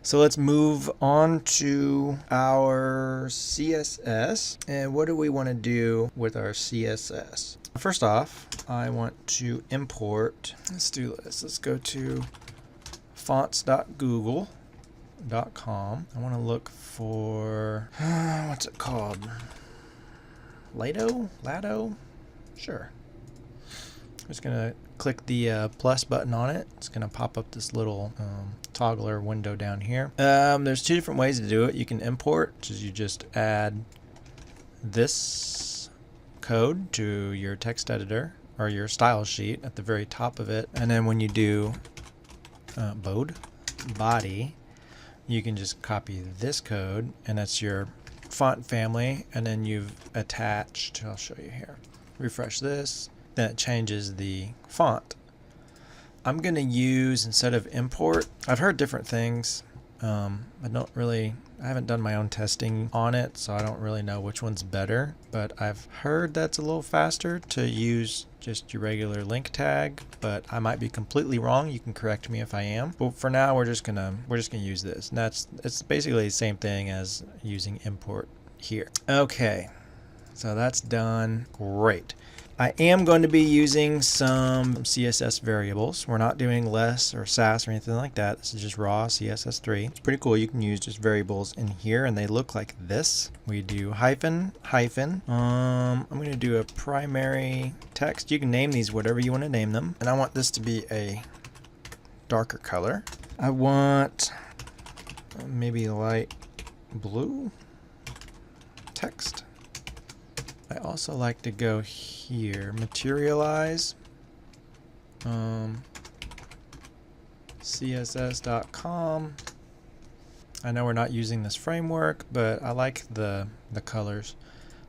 So let's move on to our CSS. And what do we want to do with our CSS? First off, I want to import, let's do this. Let's go to fonts.google.com. I want to look for, what's it called? Lado? Sure. I'm just going to click the plus button on it. It's going to pop up this little toggler window down here. There's two different ways to do it. You can import, which is you just add this code to your text editor or your style sheet at the very top of it. And then when you do body, you can just copy this code, and that's your font family. And then you've attached, I'll show you here. Refresh this. Then it changes the font. I'm going to use, instead of import, I've heard different things. I haven't done my own testing on it, so I don't really know which one's better. But I've heard that's a little faster to use just your regular link tag, but I might be completely wrong. You can correct me if I am. But for now, we're just gonna use this. And it's basically the same thing as using import here. Okay, so that's done. Great. I am going to be using some CSS variables. We're not doing less or Sass or anything like that. This is just raw CSS3. It's pretty cool. You can use just variables in here, and they look like this. We do hyphen. I'm going to do a primary text. You can name these whatever you want to name them. And I want this to be a darker color. I want maybe light blue text. I also like to go here, materialize, css.com. I know we're not using this framework, but I like the colors.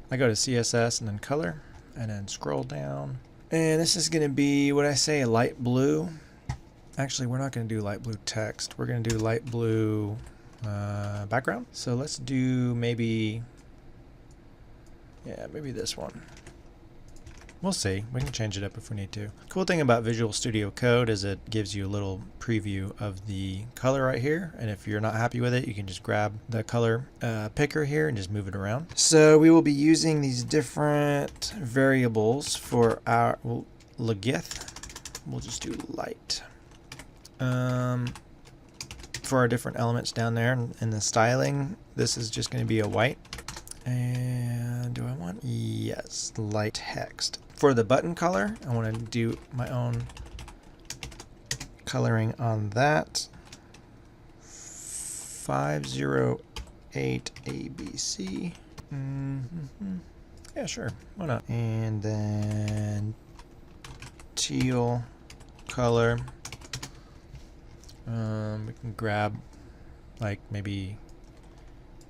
I go to CSS and then color, and then scroll down. And this is going to be, what I say, a light blue. Actually, we're not going to do light blue text. We're going to do light blue background. So let's do maybe this one. We'll see. We can change it up if we need to. Cool thing about Visual Studio Code is it gives you a little preview of the color right here. And if you're not happy with it, you can just grab the color picker here and just move it around. So we will be using these different variables for our Legith. We'll just do light. For our different elements down there in the styling, this is just going to be a white. And do I want? Yes, light text. For the button color, I want to do my own coloring on that. 508 ABC. Yeah, sure. Why not? And then teal color. We can grab like maybe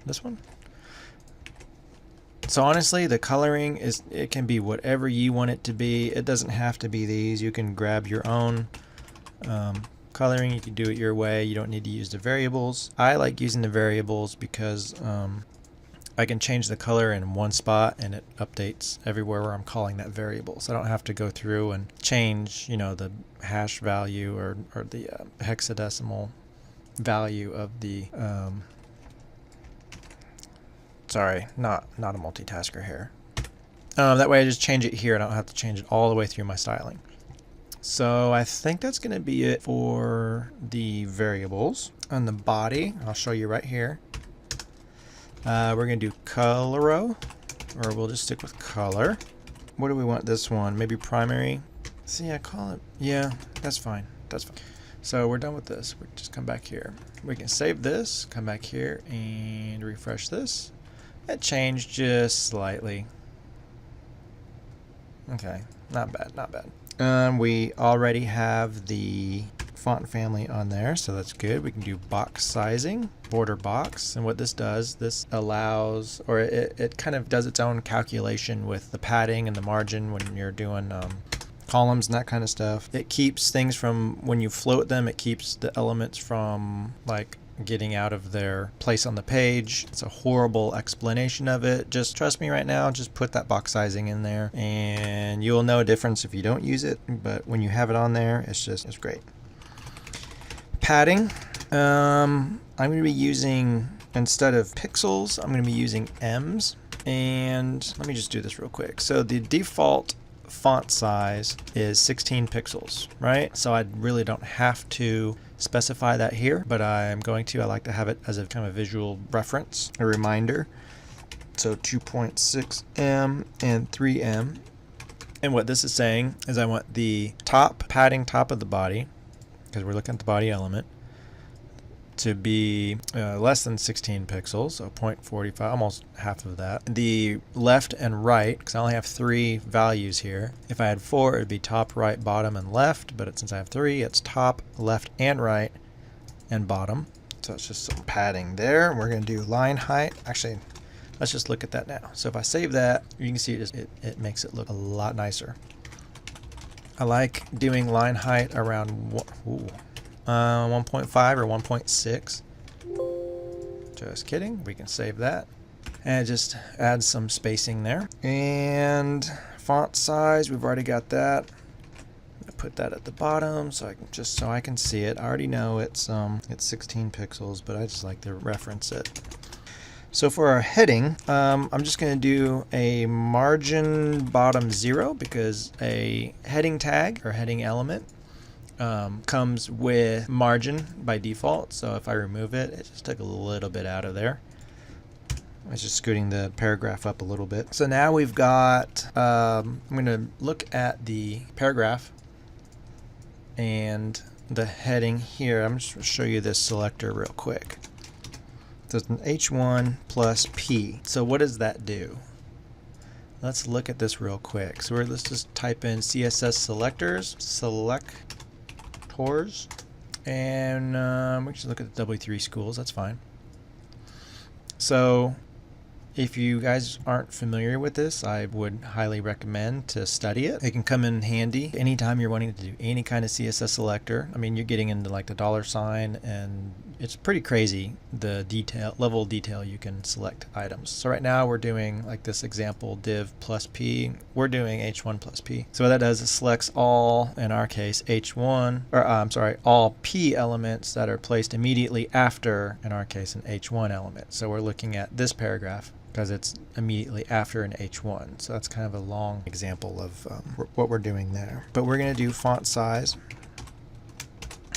this one. So honestly, the coloring it can be whatever you want it to be. It doesn't have to be these. You can grab your own coloring. You can do it your way. You don't need to use the variables. I like using the variables because I can change the color in one spot and it updates everywhere where I'm calling that variable. So I don't have to go through and change, the hash value or the hexadecimal value of the sorry, not a multitasker here. That way I just change it here and I don't have to change it all the way through my styling. So I think that's going to be it for the variables. On the body, I'll show you right here. We're going to do color row, or we'll just stick with color. What do we want this one? Maybe primary. See, I call it. Yeah, that's fine. That's fine. So we're done with this. We just come back here. We can save this, come back here and refresh this. It changed just slightly. Okay, not bad, not bad. We already have the font family on there, so that's good. We can do box sizing, border box, and what this does, this allows, or it kind of does its own calculation with the padding and the margin when you're doing columns and that kind of stuff. It keeps things from, when you float them, it keeps the elements from like getting out of their place on the page. It's a horrible explanation of it. Just trust me right now, just put that box sizing in there and you'll know a difference if you don't use it, but when you have it on there, it's great. Padding, I'm going to be using, instead of pixels, I'm going to be using M's. And let me just do this real quick. So the default font size is 16 pixels, right? So I really don't have to specify that here, but I'm going to. I like to have it as a kind of visual reference, a reminder. So 2.6M and 3M. And what this is saying is I want the padding top of the body, because we're looking at the body element, to be less than 16 pixels, so 0.45, almost half of that. The left and right, because I only have 3 values here. If I had 4, it would be top, right, bottom, and left, but since I have 3, it's top, left, and right, and bottom. So it's just some padding there. We're going to do line height. Actually, let's just look at that now. So if I save that, you can see it makes it look a lot nicer. I like doing line height around 1.5 or 1.6. Just kidding. We can save that. And just add some spacing there. And font size, we've already got that. Put that at the bottom so I can see it. I already know it's 16 pixels, but I just like to reference it. So for our heading, I'm just going to do a margin bottom 0 because a heading tag or heading element comes with margin by default. So if I remove it, it just took a little bit out of there. It's just scooting the paragraph up a little bit. So now we've got, I'm going to look at the paragraph and the heading here. I'm just going to show you this selector real quick. So it's an H1 plus P. So what does that do? Let's look at this real quick. So let's just type in CSS selectors, and we can look at the W3 schools. That's fine. So if you guys aren't familiar with this, I would highly recommend to study it. It can come in handy anytime you're wanting to do any kind of CSS selector. I mean, you're getting into like the $sign, and it's pretty crazy the level of detail you can select items. So right now we're doing like this example div plus P. We're doing H1 plus P. So what that does is selects all, in our case, all P elements that are placed immediately after, in our case, an H1 element. So we're looking at this paragraph because it's immediately after an H1. So that's kind of a long example of what we're doing there. But we're going to do font size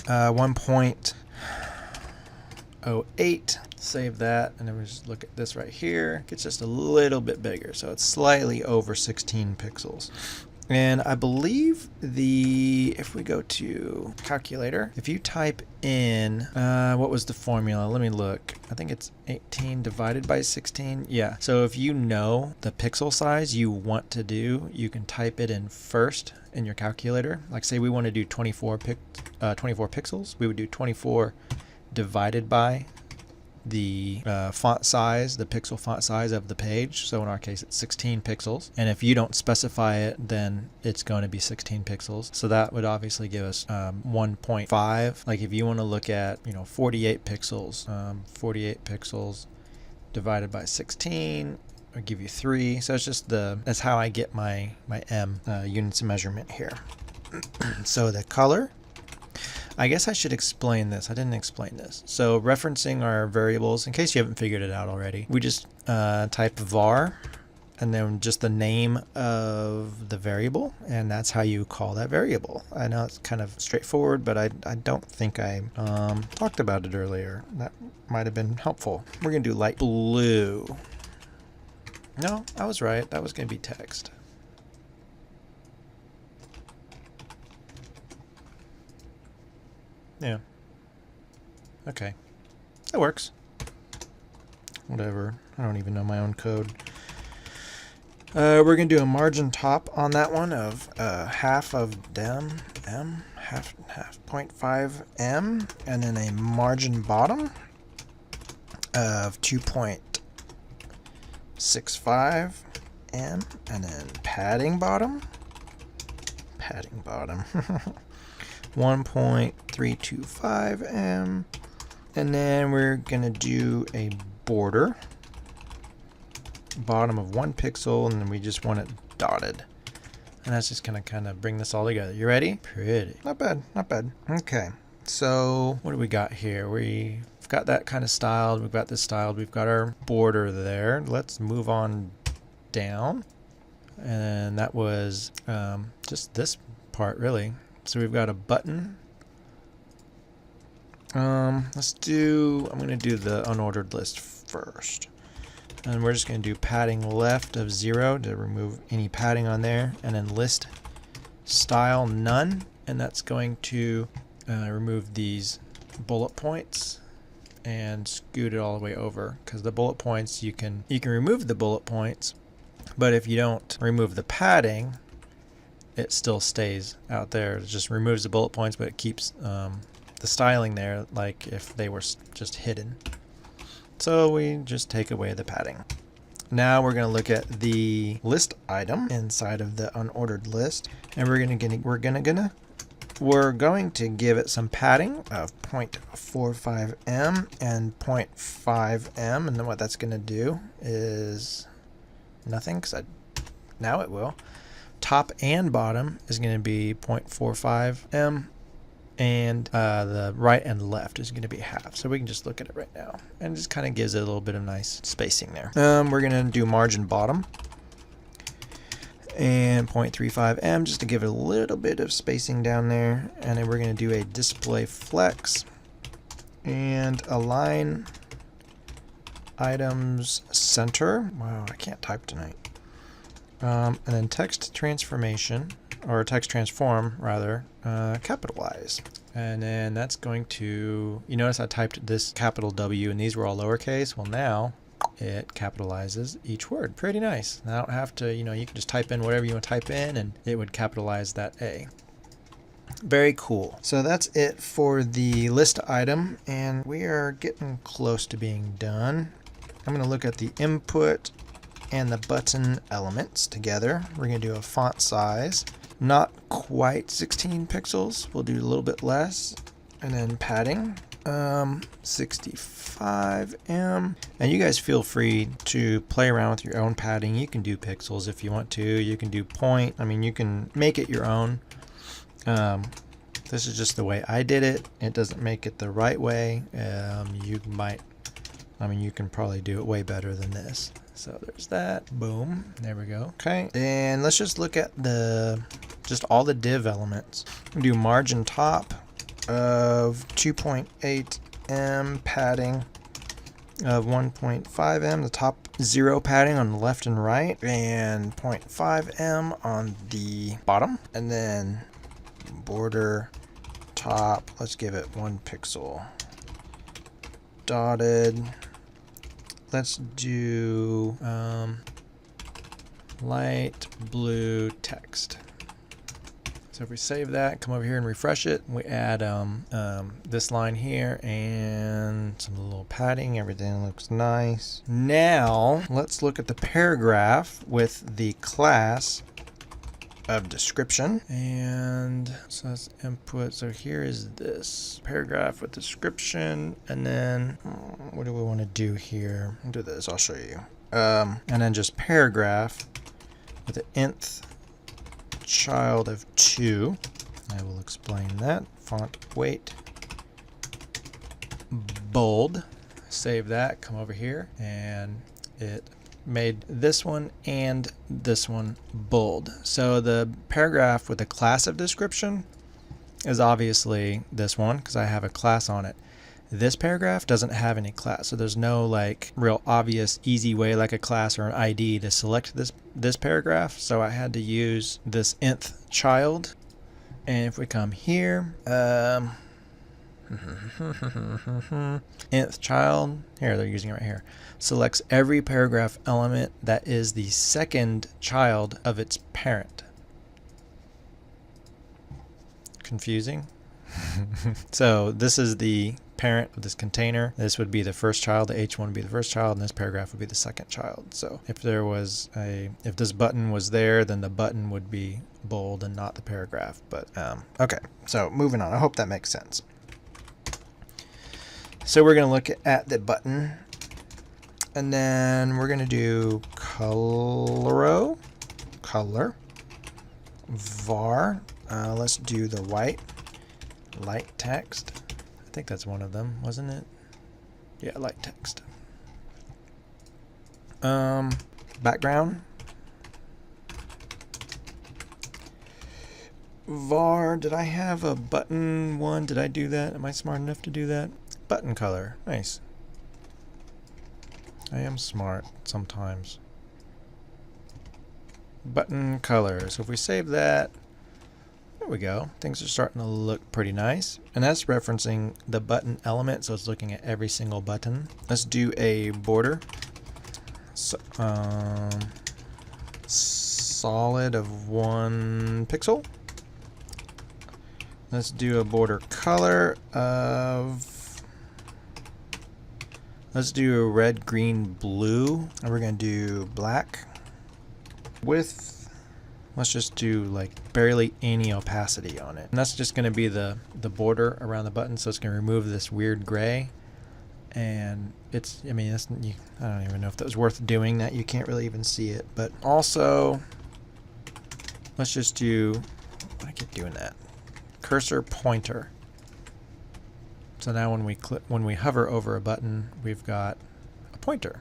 1.08. Save that, and then we just look at this right here. It's just a little bit bigger, so it's slightly over 16 pixels. And I believe if we go to calculator, if you type in, what was the formula? Let me look. I think it's 18 divided by 16. Yeah. So if you know the pixel size you want to do, you can type it in first in your calculator. Like say we want to do 24 pixels. We would do 24 divided by the font size, the pixel font size of the page. So in our case, it's 16 pixels. And if you don't specify it, then it's going to be 16 pixels. So that would obviously give us 1.5. Like if you want to look at, 48 pixels, 48 pixels divided by 16, I'll give you 3. So it's just that's how I get my M units of measurement here. So the color, I guess I should explain this. I didn't explain this. So referencing our variables, in case you haven't figured it out already, we just type var and then just the name of the variable, and that's how you call that variable. I know it's kind of straightforward, but I don't think I talked about it earlier. That might have been helpful. We're going to do light blue. No, I was right. That was going to be text. Yeah. Okay. That works. Whatever. I don't even know my own code. We're going to do a margin top on that one of half of half 0.5 M, and then a margin bottom of 2.65 M, and then padding bottom 1.325 M, and then we're gonna do a border bottom of 1 pixel, and then we just want it dotted, and that's just gonna kind of bring this all together. You ready? Pretty. Not bad, not bad. Okay, So what do we got here? We've got that kind of styled. We've got this styled. We've got our border there. Let's move on down. And that was just this part really. So we've got a button. I'm going to do the unordered list first. And we're just going to do padding left of 0 to remove any padding on there. And then list style none. And that's going to remove these bullet points and scoot it all the way over. Because the bullet points, you can remove the bullet points. But if you don't remove the padding, it still stays out there. It just removes the bullet points, but it keeps the styling there like if they were just hidden. So we just take away the padding. Now we're going to look at the list item inside of the unordered list, and we're going to give it some padding of 0.45 and 0.5 and then what that's going to do is nothing, because now it will. Top and bottom is going to be 0.45 and the right and left is going to be half. So we can just look at it right now, and it just kind of gives it a little bit of nice spacing there. We're going to do margin bottom and 0.35 just to give it a little bit of spacing down there, and then we're going to do a display flex and align items center. Wow, I can't type tonight. And then text transformation, or text transform rather, capitalize. And then that's going to, you notice I typed this capital W and these were all lowercase. Well, now it capitalizes each word. Pretty nice. I don't have to, you can just type in whatever you want to type in and it would capitalize that A. Very cool. So that's it for the list item, and we are getting close to being done. I'm going to look at the input and the button elements together. We're going to do a font size, not quite 16 pixels. We'll do a little bit less. And then padding, 65 and you guys feel free to play around with your own padding. You can do pixels if you want to. You can do point. I mean, you can make it your own. This is just the way I did it. It doesn't make it the right way. You can probably do it way better than this. So there's that. Boom. There we go. Okay. And let's just look at just all the div elements. We do margin top of 2.8 padding of 1.5 the top 0 padding on the left and right, and 0.5 on the bottom. And then border top, let's give it 1 pixel. Dotted. Let's do light blue text. So if we save that, come over here and refresh it, we add this line here and some little padding. Everything looks nice. Now let's look at the paragraph with the class of description. And so that's input. So here is this paragraph with description, and then what do we want to do here? I'll do this. I'll show you. And then just paragraph with the nth child of 2. I will explain that. Font weight bold. Save that. Come over here, and it made this one and this one bold. So the paragraph with the class of description is obviously this one because I have a class on it. This paragraph doesn't have any class, so there's no like real obvious easy way like a class or an ID to select this paragraph. So I had to use this nth child. And if we come here, nth child, here they're using it right here, selects every paragraph element that is the second child of its parent. Confusing? So this is the parent of this container. This would be the first child, the H1 would be the first child, and this paragraph would be the second child. So if this button was there, then the button would be bold and not the paragraph. But okay, so moving on. I hope that makes sense. So we're going to look at the button, and then we're going to do color, var. Let's do the white. light text. I think that's one of them, wasn't it? Yeah, light text. Background. Var, did I have a button one? Did I do that? Am I smart enough to do that? Button color, nice. I am smart sometimes. Button color, so if we save that, there we go. Things are starting to look pretty nice. And that's referencing the button element, so it's looking at every single button. Let's do a border. So, solid of 1 pixel. Let's do a border color of, let's do a red, green, blue, and we're going to do black. Width, let's just do like barely any opacity on it. And that's just going to be the border around the button, so it's going to remove this weird gray. And it's, I mean, I don't even know if that was worth doing that. You can't really even see it. But also, let's just do, I keep doing that. Cursor pointer. So now when we hover over a button, we've got a pointer.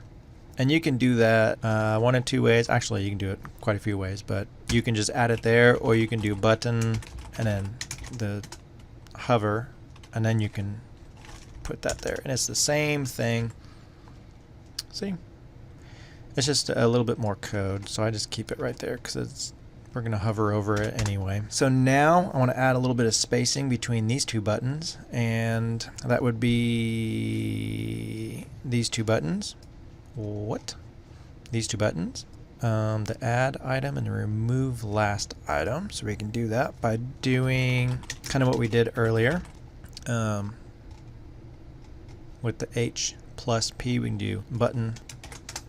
And you can do that one of two ways. Actually, you can do it quite a few ways, but you can just add it there, or you can do button and then the hover, and then you can put that there. And it's the same thing. See? It's just a little bit more code, so I just keep it right there because we're going to hover over it anyway. So now I want to add a little bit of spacing between these two buttons, and that would be these two buttons. What? These two buttons. The add item and the remove last item. So we can do that by doing kind of what we did earlier. With the H plus P, we can do button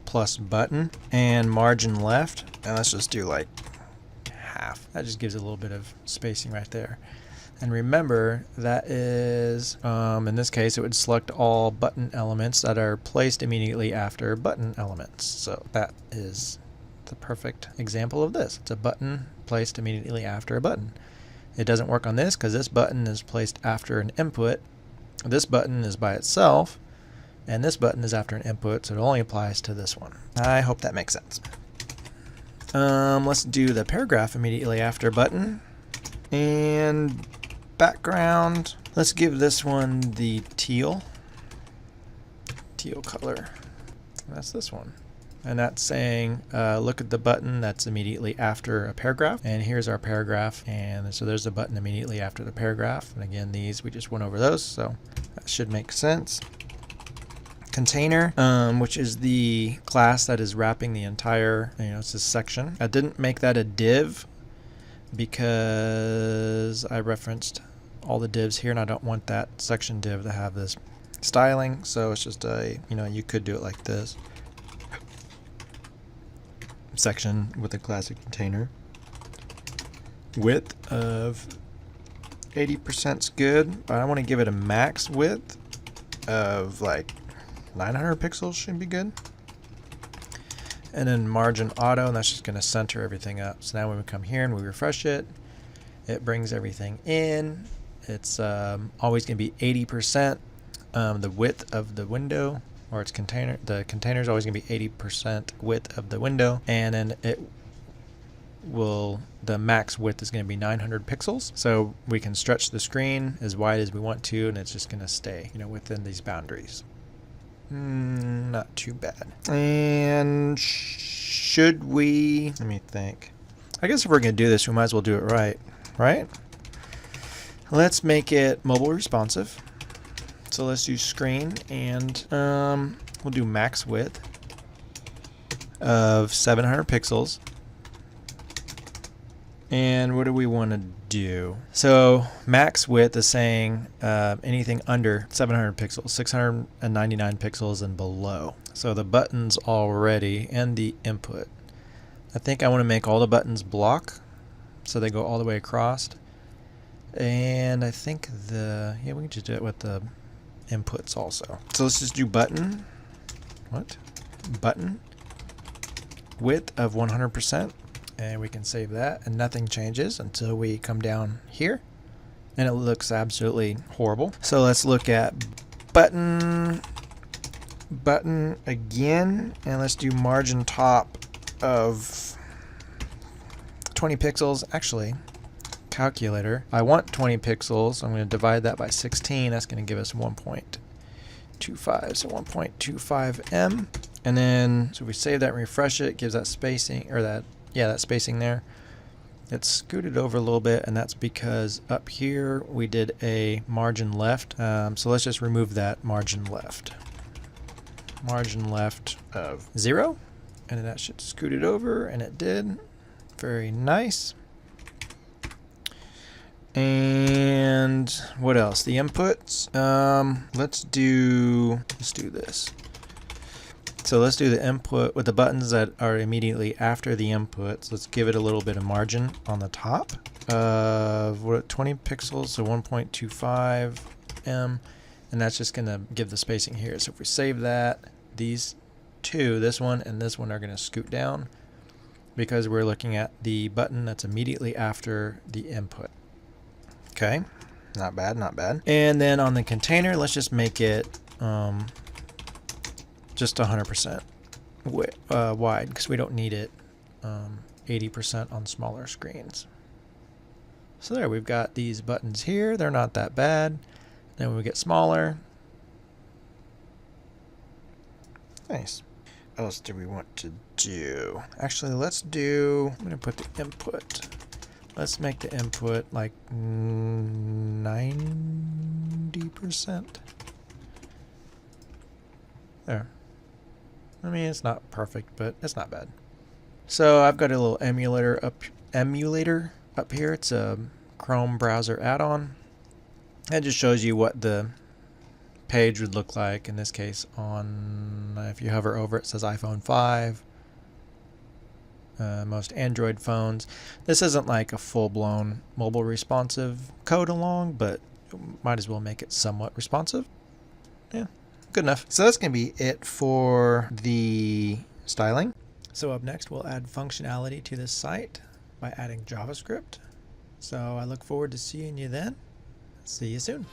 plus button and margin left. And let's just do like half. That just gives a little bit of spacing right there. And remember, that is, in this case, it would select all button elements that are placed immediately after button elements. So that is the perfect example of this. It's a button placed immediately after a button. It doesn't work on this because this button is placed after an input. This button is by itself, and this button is after an input, so it only applies to this one. I hope that makes sense. Let's do the paragraph immediately after button. And background, let's give this one the teal color. That's this one. And that's saying, look at the button that's immediately after a paragraph. And here's our paragraph. And so there's the button immediately after the paragraph. And again, these, we just went over those, so that should make sense. Container, which is the class that is wrapping the entire, it's this section. I didn't make that a div because I referenced all the divs here, and I don't want that section div to have this styling. So it's just a, you could do it like this. Section with a classic container. Width of 80% is good, but I want to give it a max width of like 900 pixels should be good. And then margin auto, and that's just going to center everything up. So now when we come here and we refresh it, it brings everything in. It's always going to be 80% the width of the window, or its container. The container is always going to be 80% width of the window, and then the max width is going to be 900 pixels. So we can stretch the screen as wide as we want to, and it's just going to stay, within these boundaries. Not too bad. And should we, let me think. I guess if we're going to do this, we might as well do it right? Let's make it mobile responsive. So let's do screen, and we'll do max width of 700 pixels. And what do we want to do? So max width is saying anything under 700 pixels, 699 pixels and below. So the buttons already and the input. I think I want to make all the buttons block, so they go all the way across. And I think we can just do it with the inputs also. So let's just do button. Button. Width of 100%. And we can save that, and nothing changes until we come down here and it looks absolutely horrible. So let's look at button again, and let's do margin top of 20 pixels. Actually, calculator, I want 20 pixels. I'm going to divide that by 16. That's going to give us 1.25, so 1.25 m. And then, so if we save that and refresh it, it gives that spacing, or that spacing there. It's scooted over a little bit, and that's because up here we did a margin left. So let's just remove that margin left. Margin left of 0, and then that should scoot it over, and it did. Very nice. And what else? The inputs. Let's do this. So let's do the input with the buttons that are immediately after the inputs. Let's give it a little bit of margin on the top of 20 pixels, so 1.25 m, and that's just going to give the spacing here. So if we save that, these two, this one and this one, are going to scoot down because we're looking at the button that's immediately after the input. Okay, not bad, not bad. And then on the container, let's just make it just 100% wide, because we don't need it 80% on smaller screens. So there, we've got these buttons here. They're not that bad. Then when we get smaller, nice. What else do we want to do? Actually, let's do, I'm going to put the input. Let's make the input like 90%. There. I mean, it's not perfect, but it's not bad. So I've got a little emulator up here. It's a Chrome browser add-on. It just shows you what the page would look like. In this case, on if you hover over it, says iPhone 5. Most Android phones. This isn't like a full-blown mobile responsive code along, but might as well make it somewhat responsive. Yeah, good enough. So that's going to be it for the styling. So up next, we'll add functionality to this site by adding JavaScript. So I look forward to seeing you then. See you soon.